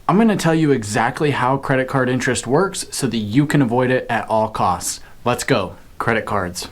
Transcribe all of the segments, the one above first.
I'm going to tell you exactly how credit card interest works so that you can avoid it at all costs. Let's go. Credit cards.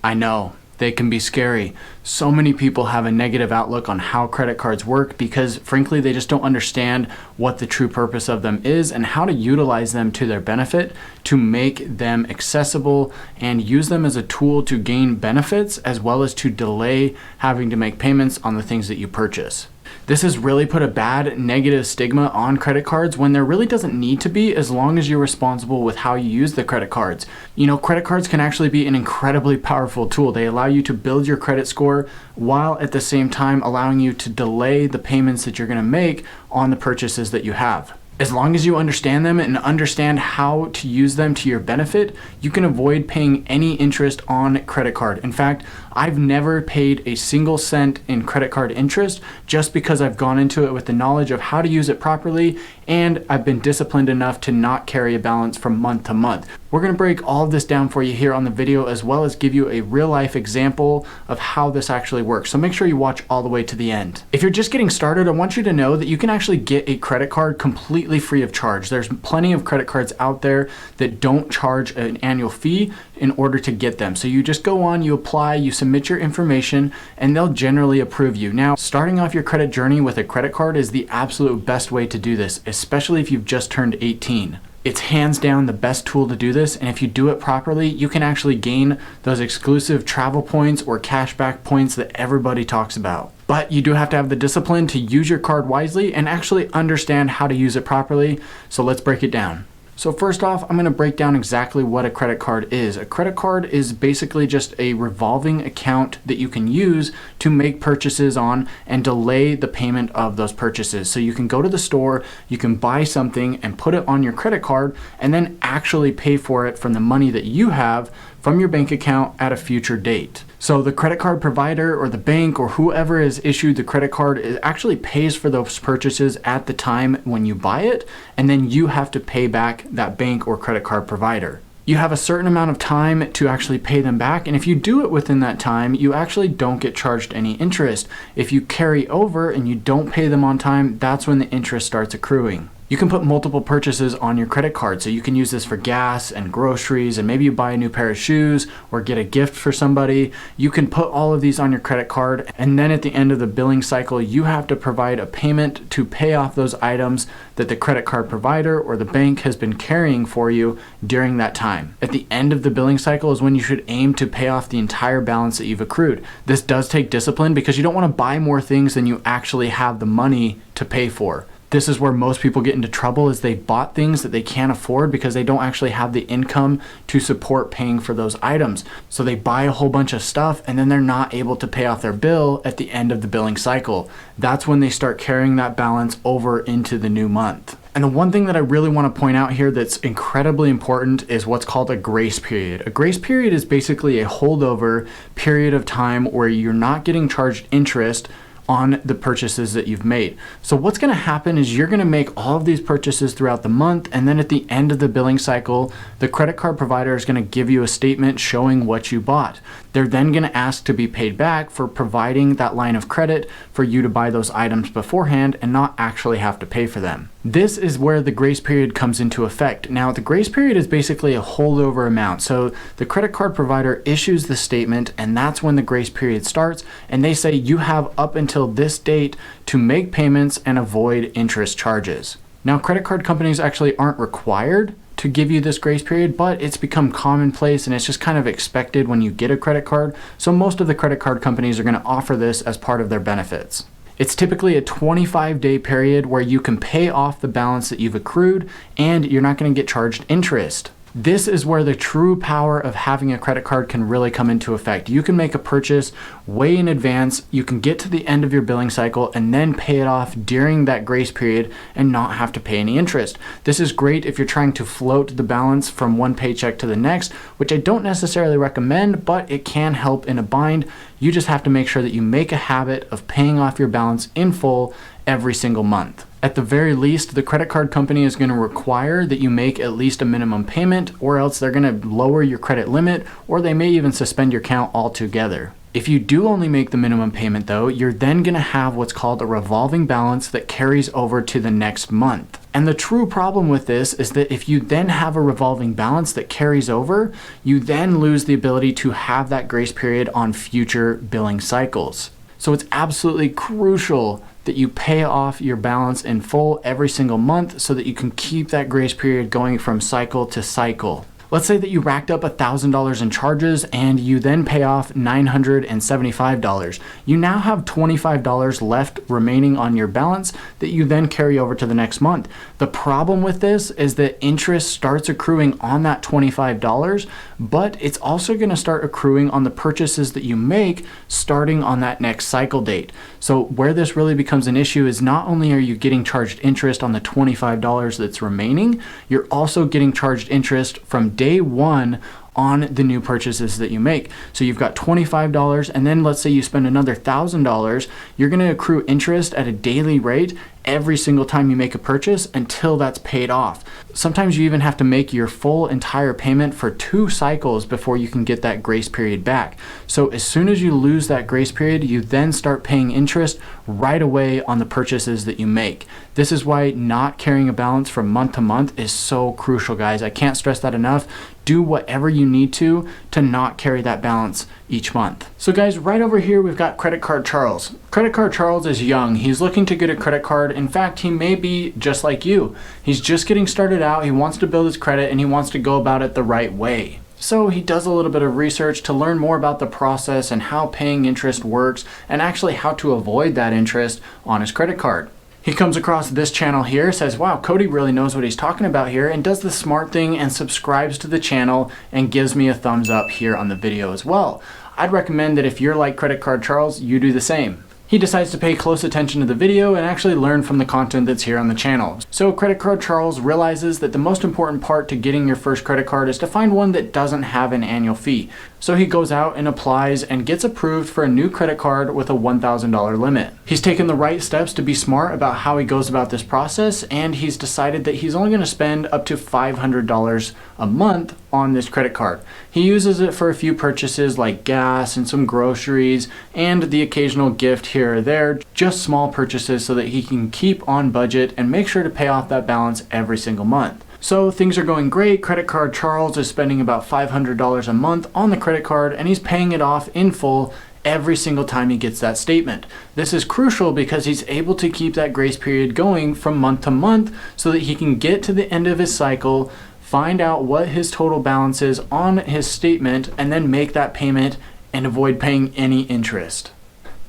I know, they can be scary. So many people have a negative outlook on how credit cards work because frankly, they just don't understand what the true purpose of them is and how to utilize them to their benefit to make them accessible and use them as a tool to gain benefits as well as to delay having to make payments on the things that you purchase. This has really put a bad negative stigma on credit cards when there really doesn't need to be, as long as you're responsible with how you use the credit cards. You know, credit cards can actually be an incredibly powerful tool. They allow you to build your credit score while at the same time allowing you to delay the payments that you're going to make on the purchases that you have. As long as you understand them and understand how to use them to your benefit, you can avoid paying any interest on credit card. In fact, I've never paid a single cent in credit card interest just because I've gone into it with the knowledge of how to use it properly, and I've been disciplined enough to not carry a balance from month to month. We're going to break all of this down for you here on the video, as well as give you a real life example of how this actually works. So make sure you watch all the way to the end. If you're just getting started, I want you to know that you can actually get a credit card completely free of charge. There's plenty of credit cards out there that don't charge an annual fee in order to get them. So you just go on, you apply, you submit your information, and they'll generally approve you. Now, starting off your credit journey with a credit card is the absolute best way to do this, especially if you've just turned 18. It's hands down the best tool to do this, and if you do it properly, you can actually gain those exclusive travel points or cashback points that everybody talks about. But you do have to have the discipline to use your card wisely and actually understand how to use it properly. So let's break it down. So first off, I'm going to break down exactly what a credit card is. A credit card is basically just a revolving account that you can use to make purchases on and delay the payment of those purchases. So you can go to the store, you can buy something and put it on your credit card and then actually pay for it from the money that you have from your bank account at a future date. So the credit card provider or the bank or whoever has issued the credit card actually pays for those purchases at the time when you buy it, and then you have to pay back that bank or credit card provider. You have a certain amount of time to actually pay them back, and if you do it within that time, you actually don't get charged any interest. If you carry over and you don't pay them on time, that's when the interest starts accruing. You can put multiple purchases on your credit card, so you can use this for gas and groceries, and maybe you buy a new pair of shoes or get a gift for somebody. You can put all of these on your credit card, and then at the end of the billing cycle, you have to provide a payment to pay off those items that the credit card provider or the bank has been carrying for you during that time. At the end of the billing cycle is when you should aim to pay off the entire balance that you've accrued. This does take discipline because you don't want to buy more things than you actually have the money to pay for. This is where most people get into trouble, is they bought things that they can't afford because they don't actually have the income to support paying for those items. So they buy a whole bunch of stuff and then they're not able to pay off their bill at the end of the billing cycle. That's when they start carrying that balance over into the new month. And the one thing that I really want to point out here that's incredibly important is what's called a grace period. A grace period is basically a holdover period of time where you're not getting charged interest on the purchases that you've made. So what's going to happen is you're going to make all of these purchases throughout the month, and then at the end of the billing cycle, the credit card provider is going to give you a statement showing what you bought. They're then going to ask to be paid back for providing that line of credit for you to buy those items beforehand and not actually have to pay for them. This is where the grace period comes into effect. Now, the grace period is basically a holdover amount. So the credit card provider issues the statement, and that's when the grace period starts, and they say you have up until this date to make payments and avoid interest charges. Now, credit card companies actually aren't required to give you this grace period, but it's become commonplace and it's just kind of expected when you get a credit card. So most of the credit card companies are going to offer this as part of their benefits. It's typically a 25-day period where you can pay off the balance that you've accrued and you're not going to get charged interest. This is where the true power of having a credit card can really come into effect. You can make a purchase way in advance, you can get to the end of your billing cycle and then pay it off during that grace period and not have to pay any interest. This is great if you're trying to float the balance from one paycheck to the next, which I don't necessarily recommend, but it can help in a bind. You just have to make sure that you make a habit of paying off your balance in full every single month. At the very least, the credit card company is going to require that you make at least a minimum payment, or else they're going to lower your credit limit, or they may even suspend your account altogether. If you do only make the minimum payment though, you're then gonna have what's called a revolving balance that carries over to the next month. And the true problem with this is that if you then have a revolving balance that carries over, you then lose the ability to have that grace period on future billing cycles. So it's absolutely crucial that you pay off your balance in full every single month so that you can keep that grace period going from cycle to cycle. Let's say that you racked up $1,000 in charges and you then pay off $975. You now have $25 left remaining on your balance that you then carry over to the next month. The problem with this is that interest starts accruing on that $25, but it's also going to start accruing on the purchases that you make starting on that next cycle date. So where this really becomes an issue is not only are you getting charged interest on the $25 that's remaining, you're also getting charged interest from day one on the new purchases that you make. So you've got $25 and then let's say you spend another $1,000, you're going to accrue interest at a daily rate every single time you make a purchase until that's paid off. Sometimes you even have to make your full entire payment for 2 cycles before you can get that grace period back. So as soon as you lose that grace period, you then start paying interest right away on the purchases that you make. This is why not carrying a balance from month to month is so crucial, guys. I can't stress that enough. Do whatever you need to not carry that balance each month. So guys, right over here, we've got Credit Card Charles. Credit Card Charles is young. He's looking to get a credit card. In fact, he may be just like you. He's just getting started out. He wants to build his credit and he wants to go about it the right way. So he does a little bit of research to learn more about the process and how paying interest works and actually how to avoid that interest on his credit card. He comes across this channel here, says, wow, Cody really knows what he's talking about here, and does the smart thing and subscribes to the channel and gives me a thumbs up here on the video as well. I'd recommend that if you're like Credit Card Charles, you do the same. He decides to pay close attention to the video and actually learn from the content that's here on the channel. So Credit Card Charles realizes that the most important part to getting your first credit card is to find one that doesn't have an annual fee. So he goes out and applies and gets approved for a new credit card with a $1,000 limit. He's taken the right steps to be smart about how he goes about this process, and he's decided that he's only going to spend up to $500 a month on this credit card. He uses it for a few purchases like gas and some groceries and the occasional gift here or there, just small purchases so that he can keep on budget and make sure to pay off that balance every single month. So things are going great. Credit Card Charles is spending about $500 a month on the credit card and he's paying it off in full every single time he gets that statement. This is crucial because he's able to keep that grace period going from month to month so that he can get to the end of his cycle, find out what his total balance is on his statement, and then make that payment and avoid paying any interest.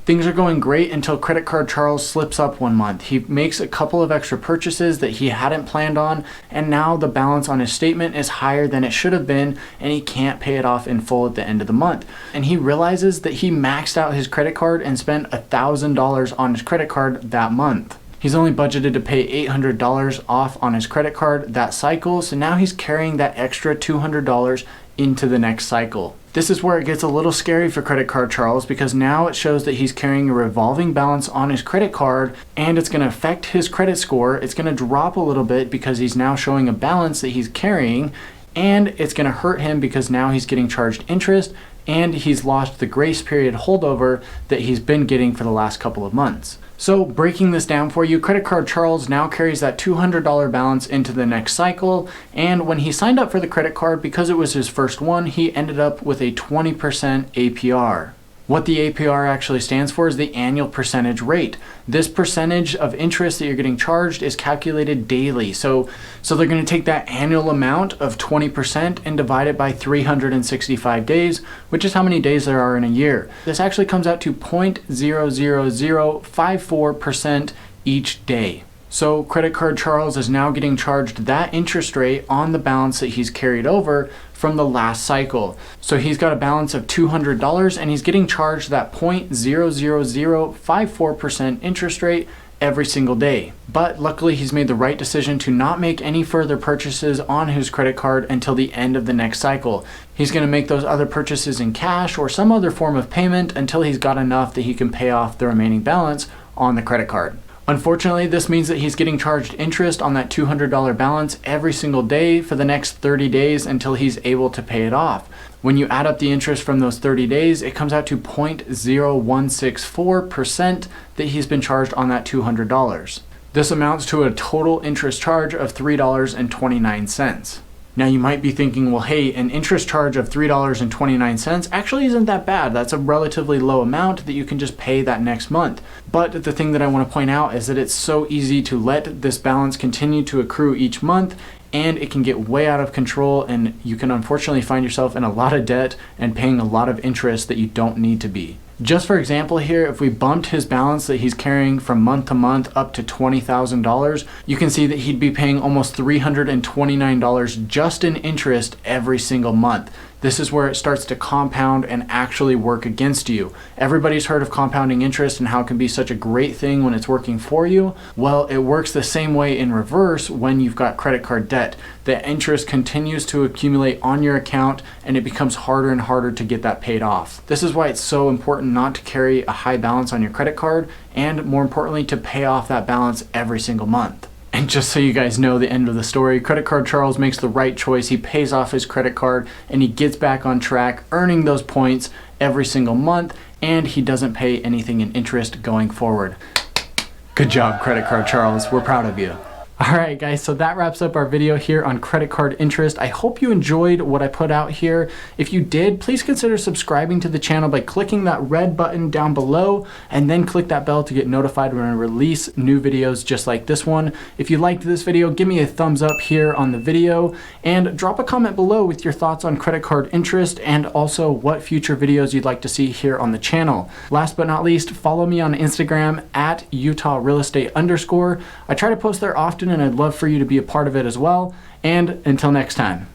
Things are going great until Credit Card Charles slips up one month. He makes a couple of extra purchases that he hadn't planned on, and now the balance on his statement is higher than it should have been, and he can't pay it off in full at the end of the month. And he realizes that he maxed out his credit card and spent $1,000 on his credit card that month. He's only budgeted to pay $800 off on his credit card that cycle, so now he's carrying that extra $200 into the next cycle. This is where it gets a little scary for Credit Card Charles because now it shows that he's carrying a revolving balance on his credit card and it's going to affect his credit score. It's going to drop a little bit because he's now showing a balance that he's carrying, and it's going to hurt him because now he's getting charged interest and he's lost the grace period holdover that he's been getting for the last couple of months. So breaking this down for you, Credit Card Charles now carries that $200 balance into the next cycle, and when he signed up for the credit card, because it was his first one, he ended up with a 20% APR. What the APR actually stands for is the annual percentage rate. This percentage of interest that you're getting charged is calculated daily. So they're going to take that annual amount of 20% and divide it by 365 days, which is how many days there are in a year. This actually comes out to 0.00054% each day. So Credit Card Charles is now getting charged that interest rate on the balance that he's carried over from the last cycle. So he's got a balance of $200 and he's getting charged that 0.00054% interest rate every single day. But luckily he's made the right decision to not make any further purchases on his credit card until the end of the next cycle. He's going to make those other purchases in cash or some other form of payment until he's got enough that he can pay off the remaining balance on the credit card. Unfortunately, this means that he's getting charged interest on that $200 balance every single day for the next 30 days until he's able to pay it off. When you add up the interest from those 30 days, it comes out to 0.0164% that he's been charged on that $200. This amounts to a total interest charge of $3.29. Now you might be thinking, well, hey, an interest charge of $3.29 actually isn't that bad. That's a relatively low amount that you can just pay that next month. But the thing that I want to point out is that it's so easy to let this balance continue to accrue each month, and it can get way out of control, and you can unfortunately find yourself in a lot of debt and paying a lot of interest that you don't need to be. Just for example here, if we bumped his balance that he's carrying from month to month up to $20,000, you can see that he'd be paying almost $329 just in interest every single month. This is where it starts to compound and actually work against you. Everybody's heard of compounding interest and how it can be such a great thing when it's working for you. Well, it works the same way in reverse when you've got credit card debt. The interest continues to accumulate on your account and it becomes harder and harder to get that paid off. This is why it's so important not to carry a high balance on your credit card, and more importantly, to pay off that balance every single month. And just so you guys know the end of the story, Credit Card Charles makes the right choice. He pays off his credit card and he gets back on track, earning those points every single month, and he doesn't pay anything in interest going forward. Good job, Credit Card Charles. We're proud of you. Alright guys, so that wraps up our video here on credit card interest. I hope you enjoyed what I put out here. If you did, please consider subscribing to the channel by clicking that red button down below, and then click that bell to get notified when I release new videos just like this one. If you liked this video, give me a thumbs up here on the video, and drop a comment below with your thoughts on credit card interest and also what future videos you'd like to see here on the channel. Last but not least, follow me on Instagram at @UtahRealEstate_. I try to post there often and I'd love for you to be a part of it as well. And until next time.